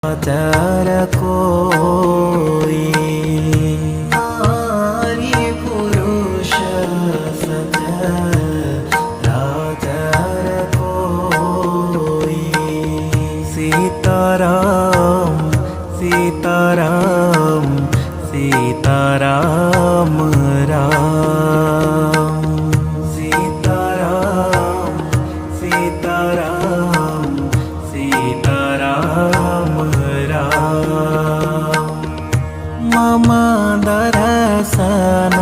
आचार कोई नारी पुरुष सचराचर कोई। सीताराम सीताराम सीताराम राम। सीताराम सीताराम सीताराम राम। मम दर्शन